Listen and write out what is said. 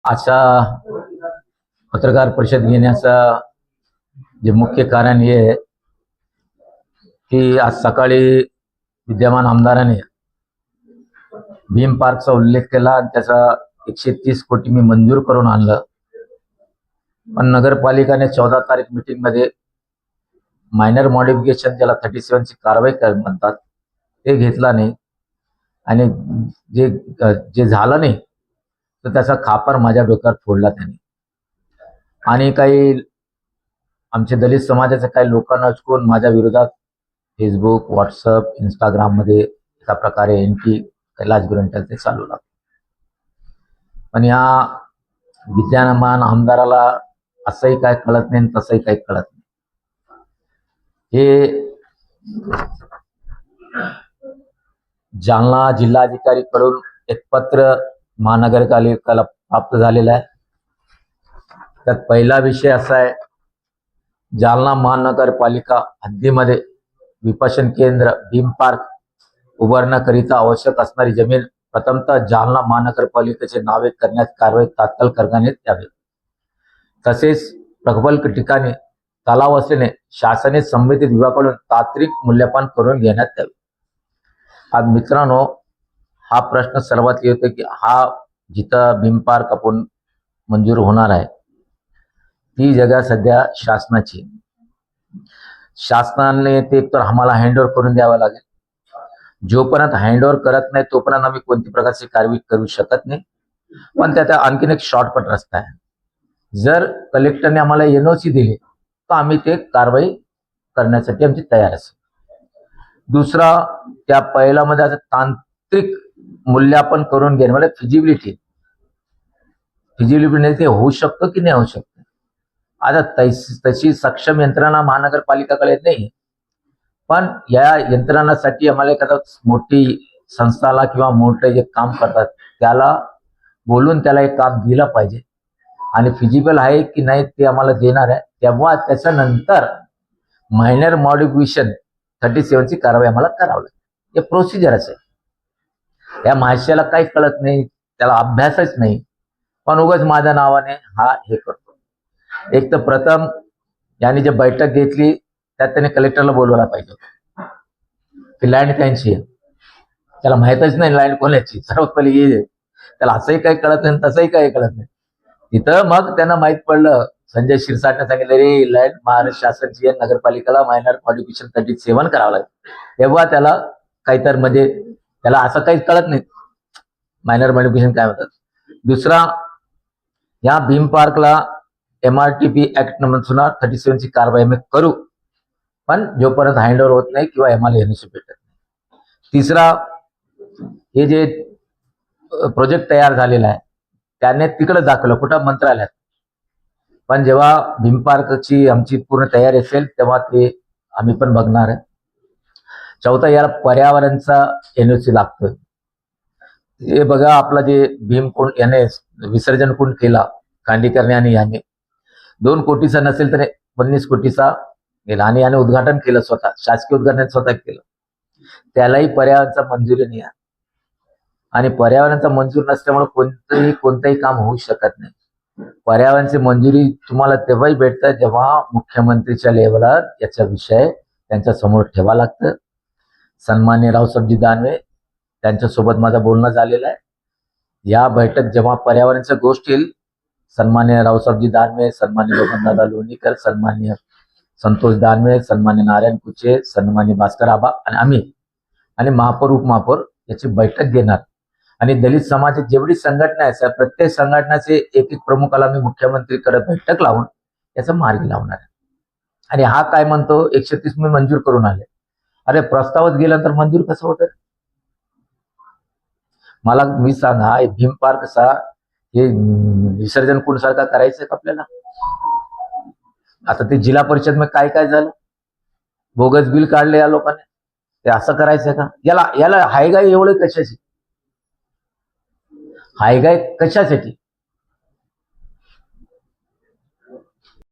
अशा पत्रकार परिषद घेण्याचं जे मुख्य कारण हे आहे की आज सकाळी विद्यमान आमदाराने भीम पार्कचा उल्लेख केला आणि त्याचा 130 कोटी मी मंजूर करून आणलं. पण नगरपालिकाने 14 तारीख मीटिंग मध्ये मायनर मॉडिफिकेशन ज्याला 37 ची कारवाई म्हणतात ते घेतला नाही आणि जे जे झालं नाही तर त्याचा खापर माझ्या डोक्यावर फोडला त्यांनी. आणि काही आमचे दलित समाजाच्या काही लोकांना अचकून माझ्या विरोधात फेसबुक, व्हॉट्सअप, इंस्टाग्राम मध्ये एका प्रकारे एंटी कैलास गुरंट्याल ते चालू लागले. पण या विद्यमान आमदाराला असंही काय कळत नाही तसंही काही कळत नाही. हे जालना जिल्हाधिकारीकडून एक पत्र महानगरपालिकेला प्राप्त झालेलं आहे. त्यात पहिला विषय असा आहे, जालना महानगरपालिका हद्दीमध्ये विपशन केंद्र भीम पार्क उभारण्याकरिता आवश्यक असणारी जमीन प्रथमतः जालना महानगरपालिकेचे नावे करण्यात कारवाई तात्काळ करण्यात यावी. तसेच प्रकल्प ठिकाणी तलाव असल्याने शासनाने संबंधित विभागाकडून तांत्रिक मूल्यमापन करून घेण्यात यावे. आज मित्रांनो, हा प्रश्न सर्वात येतो की हा जिथं भीम पार्क आपण मंजूर होणार आहे ती जागा सध्या शासनाची. शासनाने ते एकतर आम्हाला हँडओव्हर करून द्यावं लागेल. जोपर्यंत हँडओव्हर करत नाही तोपर्यंत आम्ही कोणती प्रकारची कारवाई करू शकत नाही. पण त्यात आणखीन एक शॉर्टकट रस्ता आहे. जर कलेक्टरने आम्हाला एनओसी दिली तर आम्ही ते कारवाई करण्यासाठी आमची तयार असेल. दुसरा, त्या पहिल्यामध्ये आता तांत्रिक मूल्यमापन करून घेणे म्हणजे फिजिबिलिटी ते होऊ शकतं की नाही होऊ शकतं. आता तशी सक्षम यंत्रणा महानगरपालिकाकडे नाही. पण या यंत्रणासाठी आम्हाला एखादा मोठी संस्थाला किंवा मोठे जे काम करतात त्याला बोलून त्याला एक काम दिलं पाहिजे आणि फिजिबल आहे की नाही ते आम्हाला देणार आहे. तेव्हा त्याच्यानंतर मायनर मॉडिफिकेशन 37 ची कारवाई आम्हाला करावी लागेल. हे प्रोसिजरच आहे. या माणसाला काही कळत नाही, त्याला अभ्यासच नाही, पण उगाच माझ्या नावाने हा हे करतो. एक तर प्रथम यांनी जे बैठक घेतली त्यात त्याने कलेक्टरला बोलवायला पाहिजे की लँड त्यांची आहे. त्याला माहितच नाही लँड कोणाची. सर्वात पहिले ये, त्याला असंही काही कळत नाही तसंही काही कळत नाही. तिथं मग त्यांना माहित पडलं, संजय शिरसाटने सांगितलं रे लँड महाराष्ट्र शासनाची आहे, नगरपालिकेला मायनर मॉडिफिकेशन 37 करावं लागेल. तेव्हा त्याला काहीतर म्हणजे त्याला असं काही कळत नाही मायनर मॉडिफिकेशन काय म्हणतात. दुसरा, या भीम पार्कला MRTP ऍक्ट नुसार 37 ची कारवाई आम्ही करू, पण जोपर्यंत हँडओव्हर होत नाही किंवा आम्हाला एनओसी भेटत नाही. तिसरा, हे जे प्रोजेक्ट तयार झालेला आहे त्याने तिकडे दाखवलं कुठं मंत्रालयात. पण जेव्हा भीम पार्कची आमची पूर्ण तयारी असेल तेव्हा ते आम्ही पण बघणार आहे. चौथा, याला पर्यावरणचा एनओसी लागतोय. हे बघा, आपला जे भीम कुंड याने विसर्जन कुंड केला खांडीकरने आणि याने 2 कोटीचा नसेल तर 19 कोटीचा गेला आणि याने उद्घाटन केलं, स्वतः शासकीय उद्घाटन स्वतः केलं. त्यालाही पर्यावरणाचा मंजुरी नाही आहे आणि पर्यावरणाचा मंजूर नसल्यामुळे कोणतंही काम होऊ शकत नाही. पर्यावरणाची मंजुरी तुम्हाला तेव्हाही भेटतं जेव्हा मुख्यमंत्रीच्या लेवलवर याचा विषय त्यांच्या समोर ठेवा लागतं. सन्माननीय रावसाहेबजी दानवे त्यांच्यासोबत माझं बोलणं झालेलं आहे. या बैठक जेव्हा पर्यावरणाच्या गोष्टी येईल, सन्माननीय रावसाहेबजी दानवे, सन्माननीय बबनदादा लोणीकर, सन्माननीय संतोष दानवे, सन्माननीय नारायण कुचे, सन्माननीय भास्कर आबा आणि आम्ही आणि महापौर उपमहापौर याची बैठक घेणार. आणि दलित समाजाची जेवढी संघटना आहे प्रत्येक संघटनाचे एक प्रमुखाला मी मुख्यमंत्रीकडे बैठक लावून याचा मार्ग लावणार आहे. आणि हा काय म्हणतो 130 मी मंजूर करून आले. अरे प्रस्तावच गेल्यानंतर मंजूर कसं होतं? मला मी सांगा, भीम पार्क कसा हे विसर्जन कुंड सारखा करायचंय का आपल्याला? आता ते जिल्हा परिषद मध्ये काय काय झालं, बोगस बिल काढले या लोकांनी. ते असं करायचंय का? याला हायगाय एवढे कशाची? हायगाय कशासाठी?